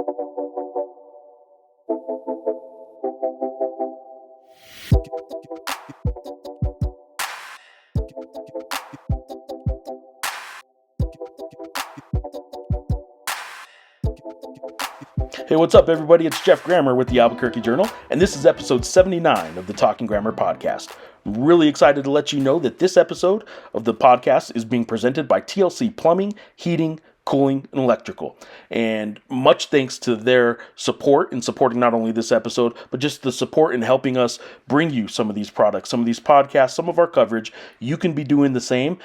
Hey, what's up, everybody? It's Jeff Grammer with the Albuquerque Journal, and this is episode 79 of the Talking Grammar podcast. I'm really excited to let you know that this episode of the podcast is being presented by TLC Plumbing, Heating, Cooling, and Electrical. And much thanks to their support in supporting not only this episode, but just the support in helping us bring you some of these products, some of these podcasts, some of our coverage. You can be doing the same.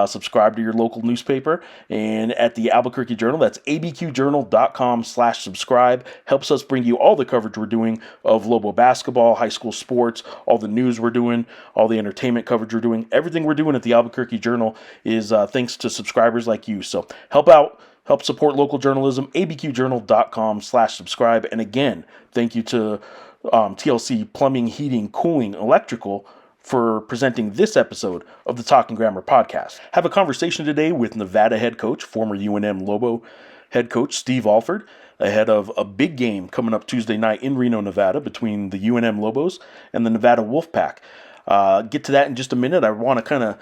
Subscribe to your local newspaper. And at the Albuquerque Journal, that's abqjournal.com/subscribe. Helps us bring you all the coverage we're doing of Lobo basketball, high school sports, all the news we're doing, all the entertainment coverage we're doing. Everything we're doing at the Albuquerque Journal is thanks to subscribers like you. So help out. Help support local journalism, abqjournal.com/subscribe. And again, thank you to TLC Plumbing, Heating, Cooling, Electrical for presenting this episode of the Talking Grammar podcast. Have a conversation today with Nevada head coach, former UNM Lobo head coach Steve Alford, ahead of a big game coming up Tuesday night in Reno, Nevada between the UNM Lobos and the Nevada Wolfpack. Get to that in just a minute. I want to kind of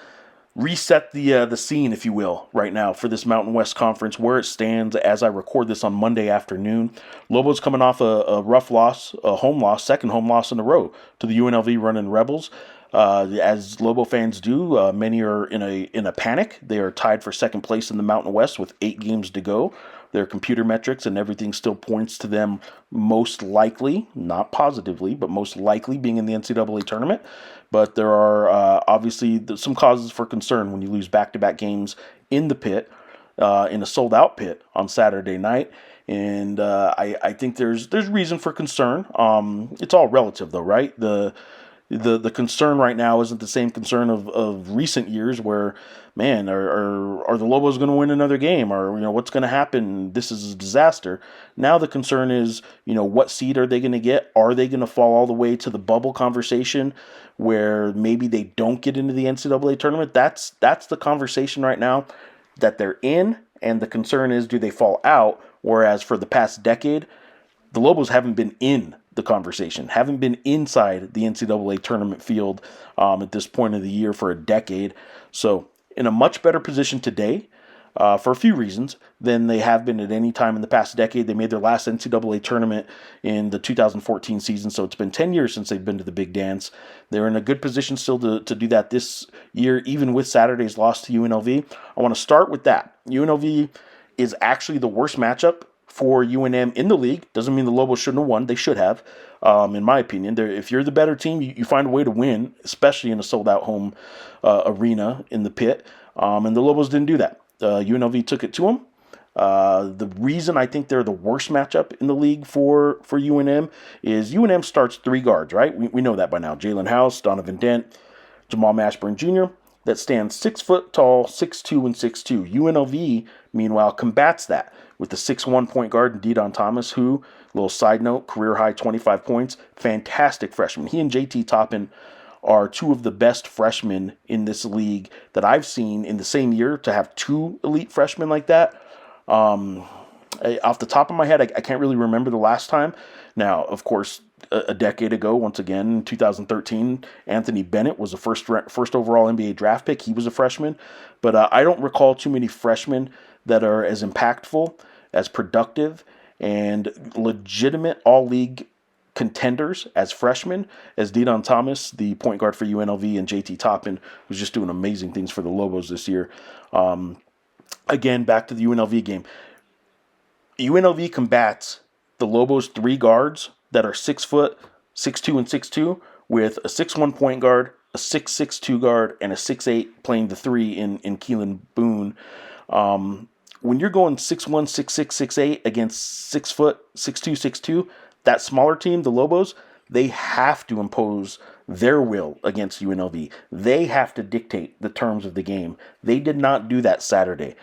reset the scene, if you will, right now for this Mountain West Conference, where it stands as I record this on Monday afternoon. Lobos coming off a rough loss, a home loss, second home loss in a row to the UNLV Running Rebels. As Lobo fans do, many are in a panic. They are tied for second place in the Mountain West with 8 games to go. Their computer metrics and everything still points to them most likely, not positively, but most likely being in the NCAA tournament. But there are obviously some causes for concern when you lose back-to-back games in the pit, in a sold-out pit on Saturday night. And I think there's reason for concern. It's all relative, though, right? The concern right now isn't the same concern of recent years where, man, are the Lobos going to win another game? Or, what's going to happen? This is a disaster. Now the concern is, what seed are they going to get? Are they going to fall all the way to the bubble conversation where maybe they don't get into the NCAA tournament? That's the conversation right now that they're in. And the concern is, do they fall out? Whereas for the past decade, the Lobos haven't been in the conversation, haven't been inside the NCAA tournament field at this point of the year for a decade. So in a much better position today for a few reasons than they have been at any time in the past decade. They made their last NCAA tournament in the 2014 season, so it's been 10 years since they've been to the big dance. They're in a good position still to do that this year, even with Saturday's loss to UNLV. I want to start with that. UNLV is actually the worst matchup for UNM in the league. Doesn't mean the Lobos shouldn't have won. They should have, in my opinion. If you're the better team, you find a way to win, especially in a sold-out home arena in the pit. And the Lobos didn't do that. UNLV took it to them. The reason I think they're the worst matchup in the league for UNM is UNM starts 3 guards, right? We know that by now. Jalen House, Donovan Dent, Jamal Mashburn Jr., that stands 6 foot tall, 6'2", and 6'2". UNLV, meanwhile, combats that with the 6'1" point guard, De'Don Thomas, who, little side note, career high 25 points, fantastic freshman. He and JT Toppin are 2 of the best freshmen in this league that I've seen in the same year. To have 2 elite freshmen like that, off the top of my head, I can't really remember the last time. Now, of course, a decade ago, once again, in 2013, Anthony Bennett was the first overall NBA draft pick. He was a freshman. But I don't recall too many freshmen that are as impactful, as productive, and legitimate all-league contenders as freshmen as De'Don Thomas, the point guard for UNLV, and JT Toppin, who's just doing amazing things for the Lobos this year. Again, back to the UNLV game. UNLV combats the Lobos' 3 guards that are 6 foot, 6'2", and 6'2", with a 6'1" point guard, a 6'6" 2 guard, and a 6'8" playing the 3 in Keelan Boone. When you're going 6'1", 6'6", 6'8" against 6 foot, 6'2", 6'2", that smaller team, the Lobos, they have to impose their will against UNLV. They have to dictate the terms of the game. They did not do that Saturday.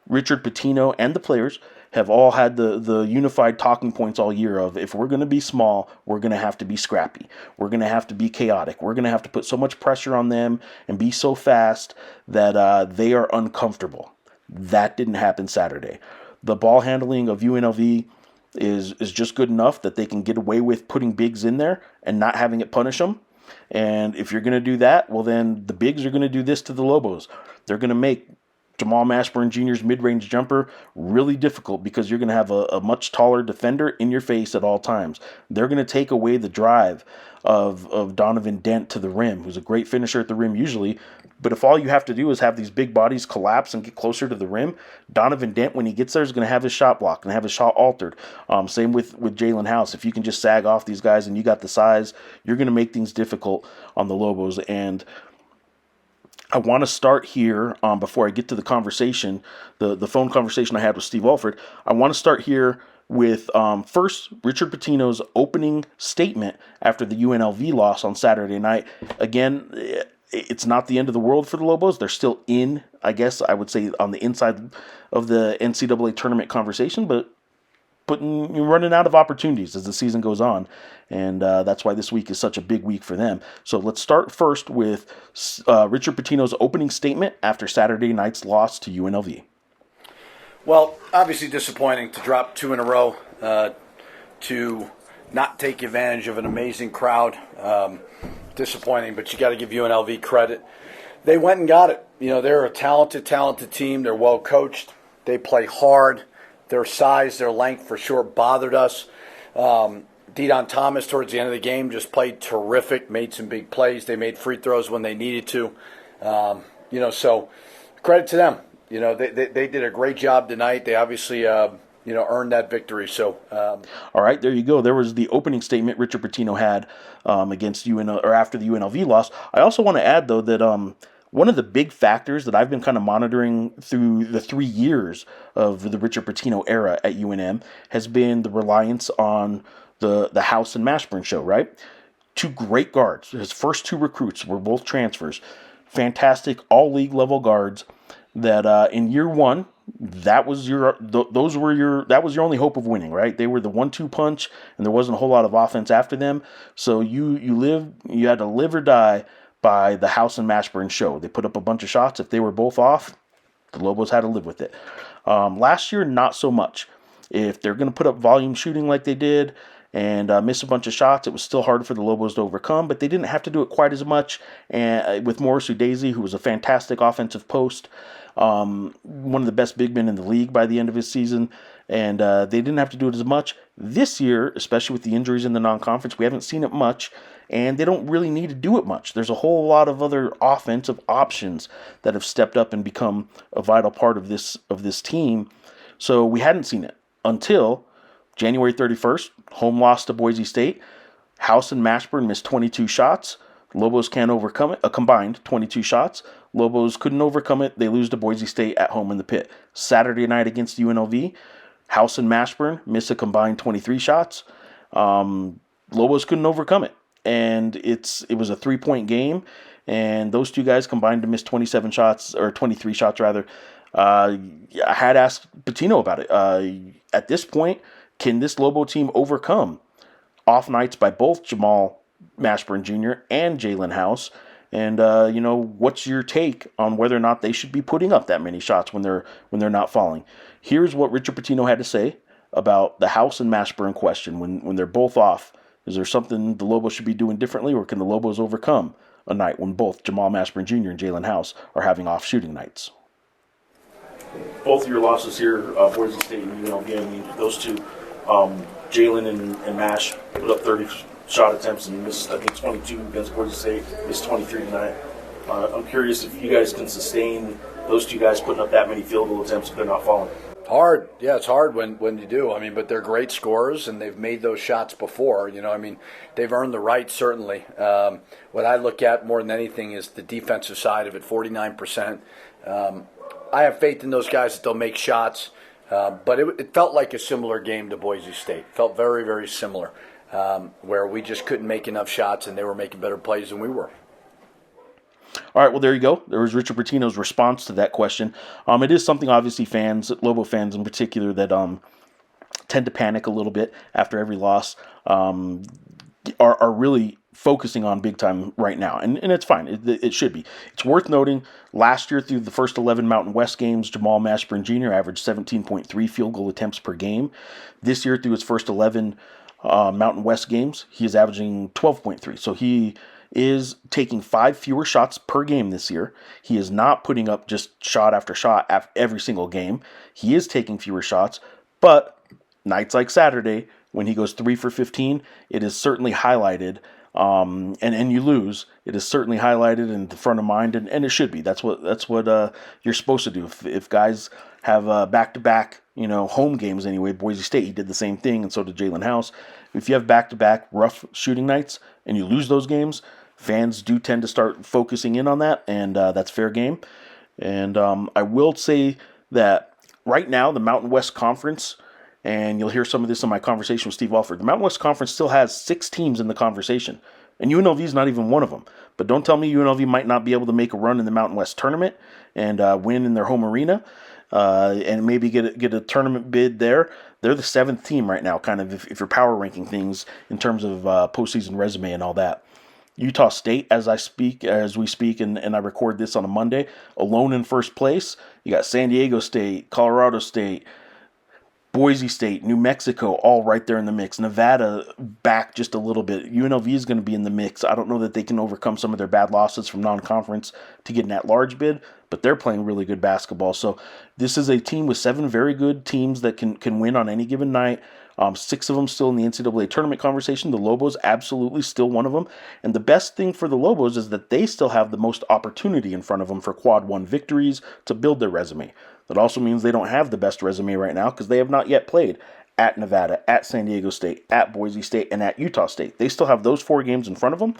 Richard Pitino and the players have all had the unified talking points all year of, if we're going to be small, we're going to have to be scrappy. We're going to have to be chaotic. We're going to have to put so much pressure on them and be so fast that they are uncomfortable. That didn't happen Saturday. The ball handling of UNLV is just good enough that they can get away with putting bigs in there and not having it punish them. And if you're going to do that, well, then the bigs are going to do this to the Lobos. They're going to make Jamal Mashburn Jr.'s mid-range jumper really difficult because you're going to have a much taller defender in your face at all times. They're going to take away the drive of Donovan Dent to the rim, who's a great finisher at the rim usually. But if all you have to do is have these big bodies collapse and get closer to the rim, Donovan Dent, when he gets there, is going to have his shot blocked and have his shot altered. Same with Jalen House. If you can just sag off these guys and you got the size, you're going to make things difficult on the Lobos. And I want to start here before I get to the conversation, the phone conversation I had with Steve Alford. I want to start here with first Richard Pitino's opening statement after the UNLV loss on Saturday night. Again, it's not the end of the world for the Lobos. They're still in, I guess I would say, on the inside of the NCAA tournament conversation, but running out of opportunities as the season goes on. And that's why this week is such a big week for them. So let's start first with Richard Pitino's opening statement after Saturday night's loss to UNLV. Well, obviously disappointing to drop 2 in a row, to not take advantage of an amazing crowd. Disappointing, but you got to give UNLV credit. They went and got it. You know, they're a talented team. They're well coached. They play hard. Their size, their length for sure bothered us. De'Don Thomas towards the end of the game just played terrific, made some big plays. They made free throws when they needed to. So credit to them. You know, they did a great job tonight. They obviously earned that victory. So, all right, there you go. There was the opening statement Richard Pitino had against UNLV or after the UNLV loss. I also want to add though that one of the big factors that I've been kind of monitoring through the 3 years of the Richard Pitino era at UNM has been the reliance on the House and Mashburn show. Right, 2 great guards. His first 2 recruits were both transfers, fantastic all league level guards. That in year 1. That was your only hope of winning, right? They were the 1-2 punch, and there wasn't a whole lot of offense after them. So you had to live or die by the House and Mashburn show. They put up a bunch of shots. If they were both off, the Lobos had to live with it. Last year, not so much. If they're going to put up volume shooting like they did and miss a bunch of shots, it was still hard for the Lobos to overcome, but they didn't have to do it quite as much. And with Morris Udeze, who was a fantastic offensive post, one of the best big men in the league by the end of his season, and they didn't have to do it as much. This year, especially with the injuries in the non-conference, we haven't seen it much, and they don't really need to do it much. There's a whole lot of other offensive options that have stepped up and become a vital part of this team. So we hadn't seen it until January 31st, home loss to Boise State. House and Mashburn missed 22 shots. Lobos can't overcome it, a combined 22 shots. Lobos couldn't overcome it. They lose to Boise State at home in the pit. Saturday night against UNLV, House and Mashburn miss a combined 23 shots. Lobos couldn't overcome it. And it was a 3-point game, and those 2 guys combined to miss 27 shots, or 23 shots rather. I had asked Pitino about it. At this point, can this Lobo team overcome off nights by both Jamal Mashburn Jr. and Jalen House? And what's your take on whether or not they should be putting up that many shots when they're not falling? Here's what Richard Pitino had to say about the House and Mashburn question. When they're both off, is there something the Lobos should be doing differently, or can the Lobos overcome a night when both Jamal Mashburn Jr. and Jalen House are having off shooting nights? Both of your losses here, Boise State and UNLV, I mean, those 2, Jalen and Mash put up 30 shot attempts and missed, I think, 22 against Boise State, missed 23 tonight. I'm curious if you guys can sustain those 2 guys putting up that many field goal attempts if they're not falling. Hard. Yeah, it's hard when you do. I mean, but they're great scorers, and they've made those shots before. They've earned the right, certainly. What I look at more than anything is the defensive side of it, 49%. I have faith in those guys that they'll make shots, but it felt like a similar game to Boise State. It felt very, very similar, where we just couldn't make enough shots, and they were making better plays than we were. All right, well, there you go. There was Richard Pitino's response to that question. It is something, obviously, Lobo fans in particular, that tend to panic a little bit after every loss. are really focusing on big time right now, and it's fine. It should be. It's worth noting, last year through the first 11 Mountain West games, Jamal Mashburn Jr. averaged 17.3 field goal attempts per game. This year through his first 11 Mountain West games, he is averaging 12.3. So he is taking 5 fewer shots per game this year. He is not putting up just shot after shot every single game. He is taking fewer shots, but nights like Saturday, when he goes 3 for 15, it is certainly highlighted. And you lose, it is certainly highlighted in the front of mind, and it should be. That's what you're supposed to do. If guys have back-to-back, home games anyway, Boise State, he did the same thing, and so did Jalen House. If you have back-to-back rough shooting nights and you lose those games, fans do tend to start focusing in on that, and that's fair game. And I will say that right now, the Mountain West Conference, and you'll hear some of this in my conversation with Steve Alford, the Mountain West Conference still has 6 teams in the conversation, and UNLV is not even one of them. But don't tell me UNLV might not be able to make a run in the Mountain West tournament and win in their home arena, and maybe get a tournament bid there. They're the 7th team right now, kind of, if you're power ranking things in terms of postseason resume and all that. Utah State, as we speak, and I record this on a Monday, alone in first place. You got San Diego State, Colorado State, Boise State, New Mexico, all right there in the mix. Nevada back just a little bit. UNLV is going to be in the mix. I don't know that they can overcome some of their bad losses from non-conference to get in that large bid, but they're playing really good basketball. So this is a team with 7 very good teams that can win on any given night. 6 of them still in the NCAA tournament conversation. The Lobos absolutely still one of them. And the best thing for the Lobos is that they still have the most opportunity in front of them for quad 1 victories to build their resume. That also means they don't have the best resume right now because they have not yet played at Nevada, at San Diego State, at Boise State, and at Utah State. They still have those 4 games in front of them.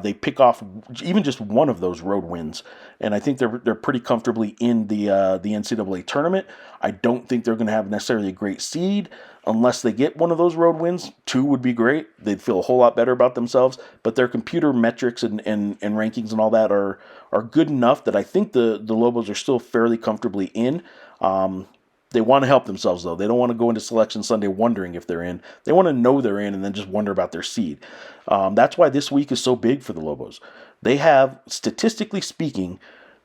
They pick off even just one of those road wins, and I think they're pretty comfortably in the NCAA tournament. I don't think they're going to have necessarily a great seed unless they get one of those road wins. 2 would be great. They'd feel a whole lot better about themselves, but their computer metrics and rankings and all that are good enough that I think the Lobos are still fairly comfortably in. They want to help themselves, though. They don't want to go into Selection Sunday wondering if they're in. They want to know they're in and then just wonder about their seed. That's why this week is so big for the Lobos. They have, statistically speaking,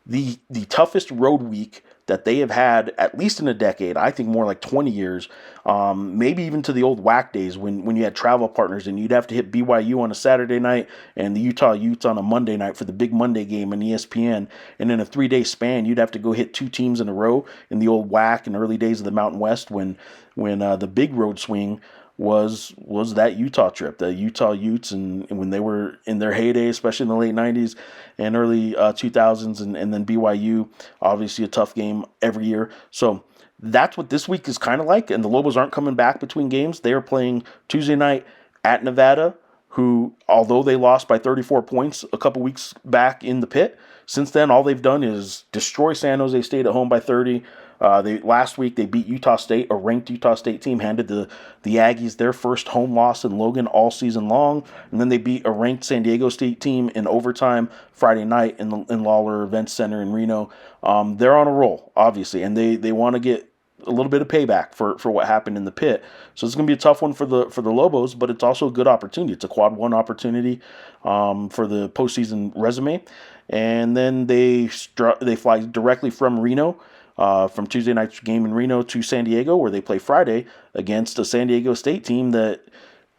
the toughest road week that they have had at least in a decade. I think more like 20 years, maybe even to the old WAC days when you had travel partners and you'd have to hit BYU on a Saturday night and the Utah Utes on a Monday night for the big Monday game on ESPN. And in a 3-day span, you'd have to go hit 2 teams in a row in the old WAC and early days of the Mountain West when the big road swing was that Utah trip, the Utah Utes, and when they were in their heyday, especially in the late 90s and early 2000s, and then BYU, obviously a tough game every year. So that's what this week is kind of like, and the Lobos aren't coming back between games. They are playing Tuesday night at Nevada, who, although they lost by 34 points a couple weeks back in the pit, since then all they've done is destroy San Jose State at home by 30. Last week they beat Utah State, a ranked Utah State team, handed the Aggies their first home loss in Logan all season long, and then they beat a ranked San Diego State team in overtime Friday night in Lawler Events Center in Reno. They're on a roll, obviously, and they want to get a little bit of payback for what happened in the pit. So it's going to be a tough one for the Lobos, but it's also a good opportunity. It's a quad 1 opportunity for the postseason resume, and then they fly directly from Reno. From Tuesday night's game in Reno to San Diego, where they play Friday against a San Diego State team that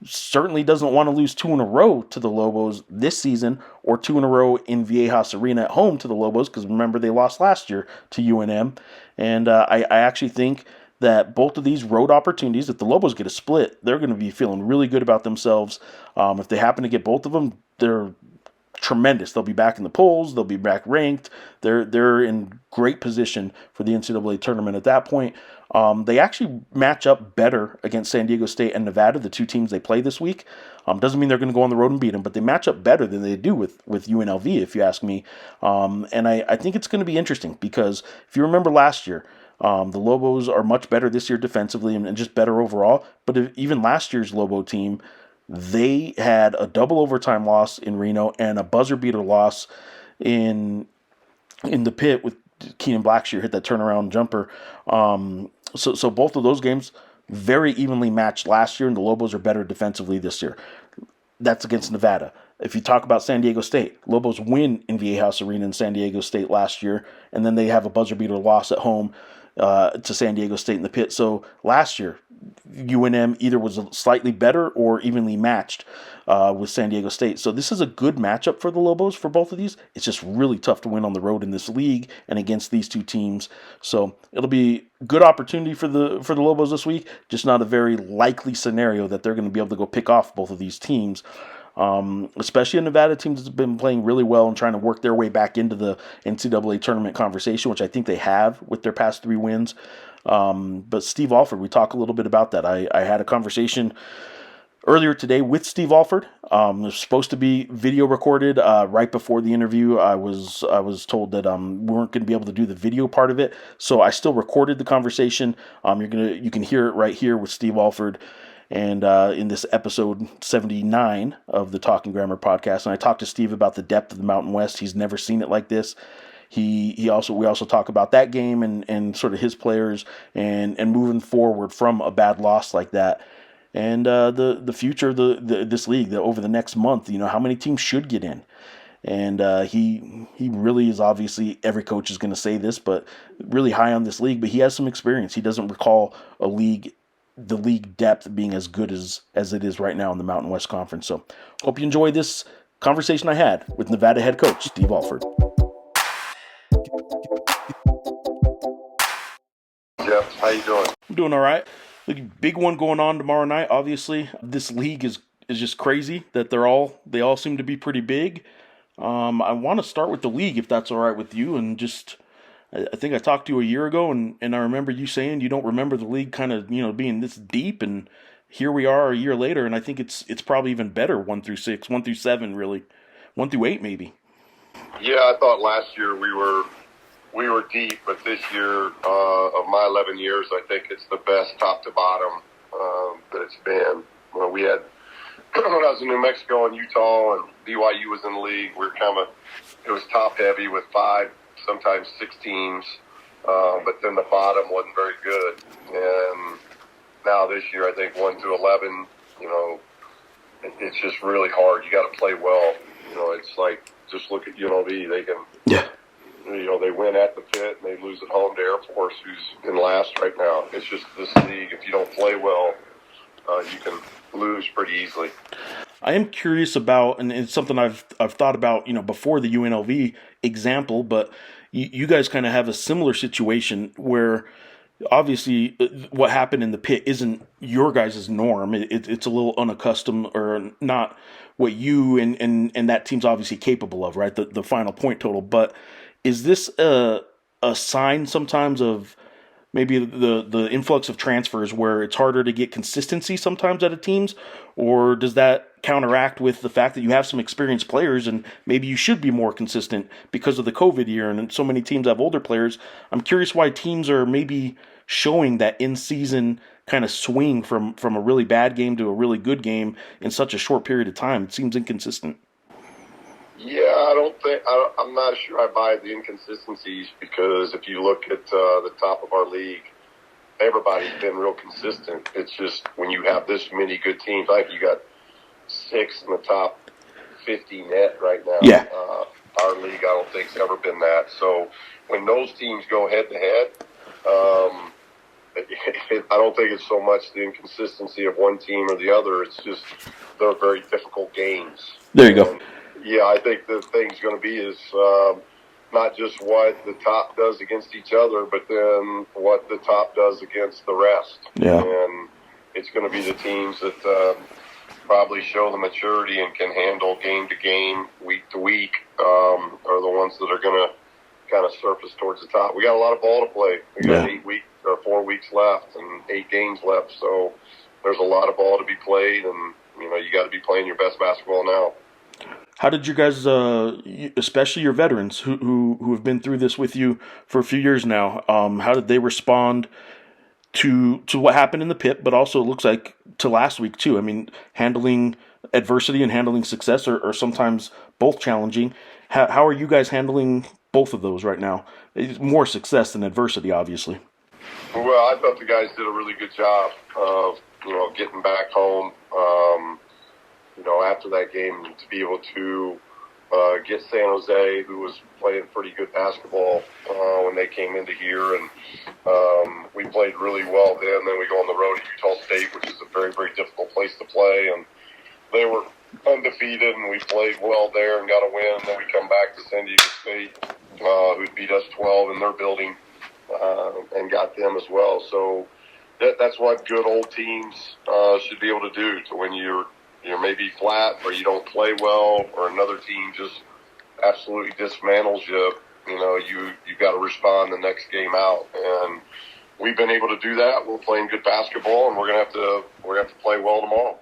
certainly doesn't want to lose 2 in a row to the Lobos this season, or 2 in a row in Viejas Arena at home to the Lobos, because remember they lost last year to UNM. And I actually think that both of these road opportunities, if the Lobos get a split, they're going to be feeling really good about themselves. If they happen to get both of them, they're tremendous. They'll be back in the polls. They'll be back ranked. They're in great position for the NCAA tournament at that point. They actually match up better against San Diego State and Nevada, the 2 teams they play this week. Doesn't mean they're going to go on the road and beat them, but they match up better than they do with UNLV, if you ask me. And I think it's going to be interesting because if you remember last year, the Lobos are much better this year defensively and just better overall. But even last year's Lobo team, they had a double overtime loss in Reno and a buzzer beater loss in the pit with Keenan Blackshear hit that turnaround jumper. So both of those games very evenly matched last year, and the Lobos are better defensively this year. that's against Nevada. If you talk about San Diego State, Lobos win in Viejas Arena in San Diego State last year, and then they have a buzzer beater loss at home to San Diego State in the pit. So last year, UNM either was slightly better or evenly matched with San Diego State. So this is a good matchup for the Lobos for both of these. It's just really tough to win on the road in this league and against these two teams. So it'll be a good opportunity for the Lobos this week. Just not a very likely scenario that they're going to be able to go pick off both of these teams. Especially a Nevada team that's been playing really well and trying to work their way back into the NCAA tournament conversation, which I think they have with their past 3 wins. But Steve Alford, we talk a little bit about that. I had a conversation earlier today with Steve Alford. It was supposed to be video recorded right before the interview. I was told that we weren't going to be able to do the video part of it, so I still recorded the conversation. You can hear it right here with Steve Alford. And in this episode 79 of the Talking Grammar podcast, and I talked to Steve about the depth of the Mountain West. He's never seen it like this. We also talk about that game and sort of his players and moving forward from a bad loss like that, and the future of this league over the next month. How many teams should get in. And he really is, obviously every coach is going to say this, but really high on this league. But he has some experience. He doesn't recall the league depth being as good as it is right now in the Mountain West Conference. So hope you enjoy this conversation I had with Nevada head coach Steve Alford. Jeff, how you doing? I'm doing all right. The big one going on tomorrow night. Obviously, this league is just crazy that they all seem to be pretty big. I want to start with the league, if that's all right with you, and just I think I talked to you a year ago, and I remember you saying you don't remember the league kind of being this deep, and here we are a year later, and I think it's probably even better 1 through 6, 1 through 7, really, 1 through 8 maybe. Yeah, I thought last year we were deep, but this year of my 11 years, I think it's the best top to bottom that it's been. We had when I was in New Mexico and Utah, and BYU was in the league. It was top heavy with 5. Sometimes 6 teams, but then the bottom wasn't very good. And now this year, I think 1 through 11, it's just really hard. You got to play well. It's like, just look at UNLV. They can, they win at the pit and they lose at home to Air Force, who's in last right now. It's just this league. If you don't play well, you can lose pretty easily. I am curious about, and it's something I've thought about, before the UNLV example, but you guys kind of have a similar situation where obviously what happened in the pit isn't your guys' norm. It's a little unaccustomed, or not what you and that team's obviously capable of, right? The final point total. But is this a sign sometimes of maybe the influx of transfers where it's harder to get consistency sometimes out of teams, or does that counteract with the fact that you have some experienced players and maybe you should be more consistent because of the COVID year and so many teams have older players? I'm curious why teams are maybe showing that in-season kind of swing from a really bad game to a really good game in such a short period of time. It seems inconsistent. Yeah, I'm not sure I buy the inconsistencies, because if you look at the top of our league, everybody's been real consistent. It's just when you have this many good teams, like you got 6 in the top 50 net right now. Yeah. Our league, I don't think, has ever been that. So when those teams go head to head, I don't think it's so much the inconsistency of one team or the other. It's just they're very difficult games. There you go. Yeah, I think the thing's going to be is not just what the top does against each other, but then what the top does against the rest. Yeah. And it's going to be the teams that probably show the maturity and can handle game to game, week to week, are the ones that are going to kind of surface towards the top. We got a lot of ball to play. We got 4 weeks left and 8 games left, so there's a lot of ball to be played, and you got to be playing your best basketball now. How did you guys, especially your veterans who have been through this with you for a few years now, how did they respond to what happened in the pit, but also it looks like to last week too? I mean, handling adversity and handling success are sometimes both challenging. How are you guys handling both of those right now? It's more success than adversity, obviously. Well, I thought the guys did a really good job of, getting back home. after that game, to be able to get San Jose, who was playing pretty good basketball when they came into here, and we played really well then. Then we go on the road to Utah State, which is a very, very difficult place to play, and they were undefeated, and we played well there and got a win. Then we come back to San Diego State, who beat us 12 in their building, and got them as well. So that's what good old teams should be able to do. To when you're maybe flat or you don't play well, or another team just absolutely dismantles you, you've got to respond the next game out. And we've been able to do that. We're playing good basketball, and we're gonna have to play well tomorrow.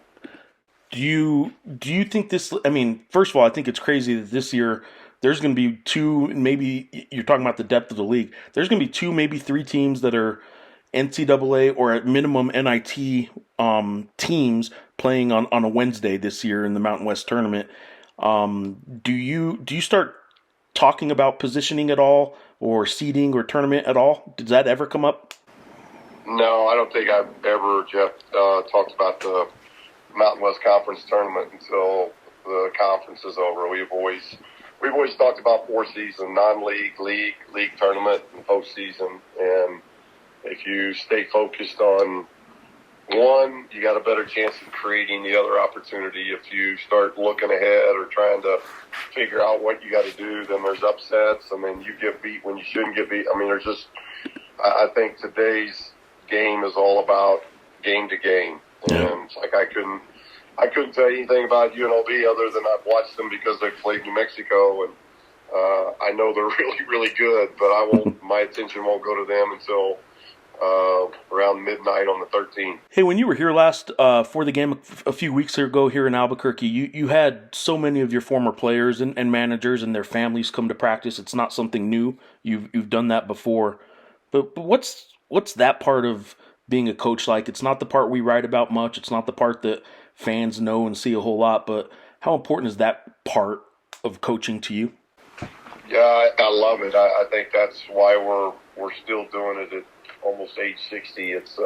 Do you think this? I mean, first of all, I think it's crazy that this year there's going to be two. Maybe you're talking about the depth of the league. There's going to be two, maybe three teams that are NCAA or at minimum NIT teams playing on a Wednesday this year in the Mountain West tournament. Do you start talking about positioning at all, or seeding or tournament at all? Does that ever come up? No, I don't think I've ever, Jeff, talked about the Mountain West Conference tournament until the conference is over. We've always talked about 4 season, non-league, league tournament, and postseason. And if you stay focused on one, you got a better chance of creating the other opportunity. If you start looking ahead or trying to figure out what you got to do, then there's upsets, and then you get beat when you shouldn't get beat. I mean, I think today's game is all about game to game. And it's like I couldn't tell you anything about UNLV other than I've watched them because they played New Mexico, and I know they're really, really good, but my attention won't go to them until around midnight on the 13th. Hey, when you were here last for the game a few weeks ago here in Albuquerque, you had so many of your former players and managers and their families come to practice. It's not something new. You've done that before, but what's that part of being a coach like? It's not the part we write about much. It's not the part that fans know and see a whole lot. But how important is that part of coaching to you? Yeah, I love it. I think that's why we're still doing it at almost age 60. It's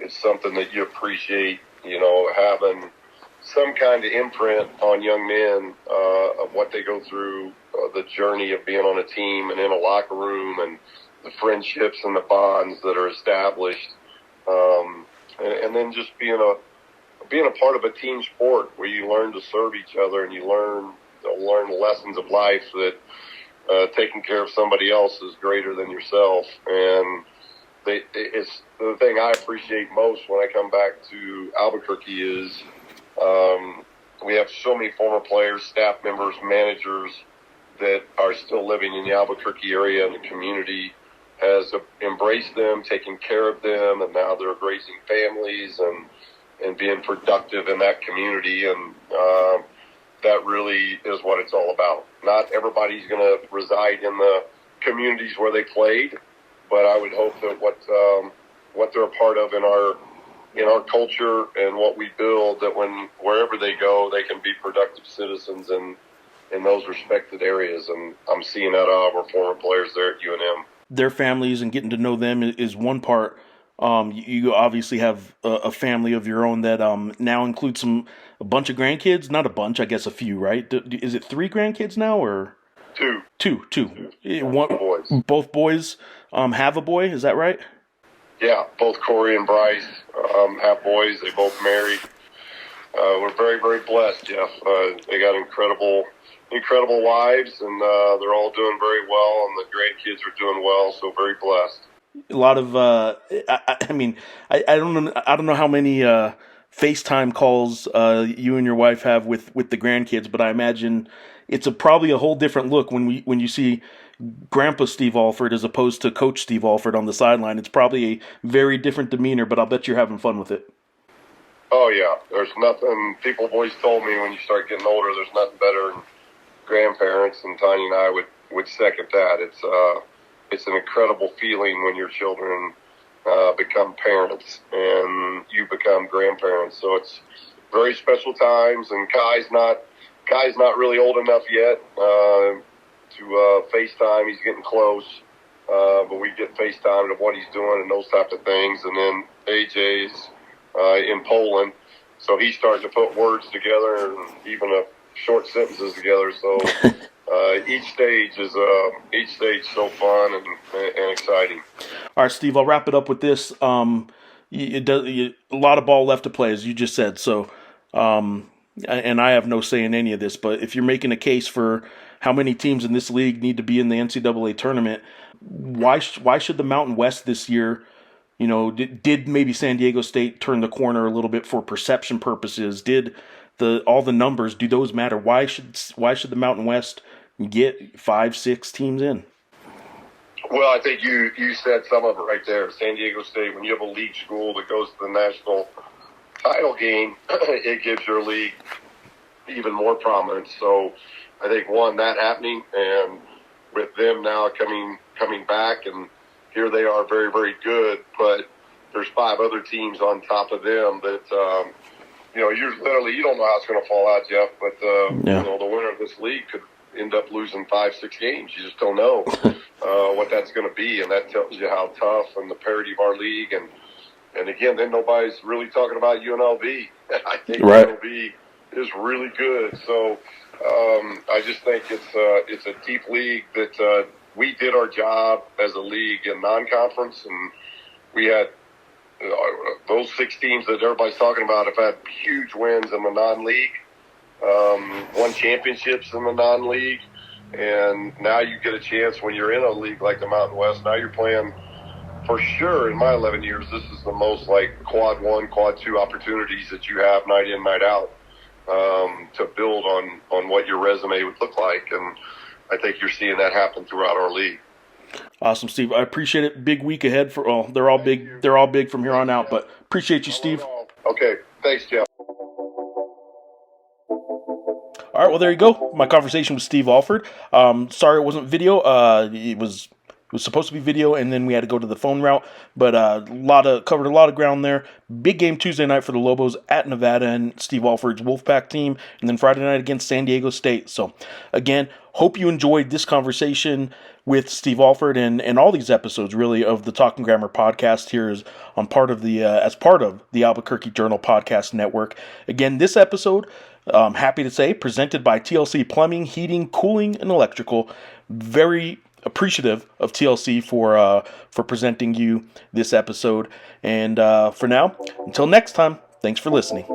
something that you appreciate, having some kind of imprint on young men of what they go through, the journey of being on a team and in a locker room, and the friendships and the bonds that are established, and then just being a part of a team sport where you learn to serve each other, and you learn lessons of life that taking care of somebody else is greater than yourself. And it's the thing I appreciate most when I come back to Albuquerque is we have so many former players, staff members, managers that are still living in the Albuquerque area, and the community has embraced them, taken care of them, and now they're raising families and being productive in that community. And that really is what it's all about. Not everybody's going to reside in the communities where they played, but I would hope that what they're a part of in our culture and what we build, that wherever they go, they can be productive citizens in those respected areas. And I'm seeing that out of our former players there at UNM. Their families and getting to know them is one part. You obviously have a family of your own that now includes a bunch of grandkids. Not a bunch, I guess a few, right? Is it 3 grandkids now, or? Two. One, boys. Both boys have a boy, is that right? Yeah, both Corey and Bryce have boys. They both married. We're very, very blessed, Jeff. They got incredible wives, and they're all doing very well, and the grandkids are doing well, so very blessed. A lot of, I don't know how many FaceTime calls you and your wife have with the grandkids, but I imagine it's probably a whole different look when you see Grandpa Steve Alford as opposed to Coach Steve Alford on the sideline. It's probably a very different demeanor, but I'll bet you're having fun with it. Oh yeah, there's nothing. People have always told me when you start getting older, there's nothing better than grandparents, and Tanya and I would second that. It's an incredible feeling when your children become parents and you become grandparents. So it's very special times, and Kai's not really old enough yet to FaceTime. He's getting close, but we get FaceTime of what he's doing and those type of things. And then AJ's in Poland, So he's starting to put words together and even short sentences together. So each stage is so fun and exciting. All right, Steve, I'll wrap it up with this. A lot of ball left to play, as you just said. So, and I have no say in any of this, but if you're making a case for how many teams in this league need to be in the NCAA tournament, why should the Mountain West this year? Did maybe San Diego State turn the corner a little bit for perception purposes? Did all the numbers, do those matter? Why should the Mountain West get 5-6 teams in? Well, I think you said some of it right there. San Diego State, when you have a league school that goes to the national title game, it gives your league even more prominence. So I think, one, that happening, and with them now coming back, and here they are very, very good, but there's 5 other teams on top of them that, you don't know how it's going to fall out, Jeff, but, the winner of this league could end up losing 5-6 games. You just don't know what that's going to be, and that tells you how tough and the parity of our league. And again, then nobody's really talking about UNLV. I think right. UNLV is really good. So I just think it's a deep league that we did our job as a league in non-conference, and we had those 6 teams that everybody's talking about have had huge wins in the non-league. Won championships in the non-league, and now you get a chance when you're in a league like the Mountain West. Now you're playing, for sure, in my 11 years, this is the most like quad 1, quad 2 opportunities that you have night in, night out to build on what your resume would look like, and I think you're seeing that happen throughout our league. Awesome, Steve. I appreciate it. Big week ahead for all. They're all big. They're all big from here on out. But appreciate you, Steve. Okay, thanks, Jeff. All right, well, there you go. My conversation with Steve Alford. Sorry it wasn't video. It was supposed to be video, and then we had to go to the phone route. But covered a lot of ground there. Big game Tuesday night for the Lobos at Nevada and Steve Alford's Wolfpack team, and then Friday night against San Diego State. So, again, hope you enjoyed this conversation with Steve Alford and all these episodes, really, of the Talking Grammar podcast here as part of the Albuquerque Journal Podcast Network. Again, this episode, happy to say, presented by TLC Plumbing, Heating, Cooling, and Electrical. Very appreciative of TLC for presenting you this episode. And for now, until next time, thanks for listening.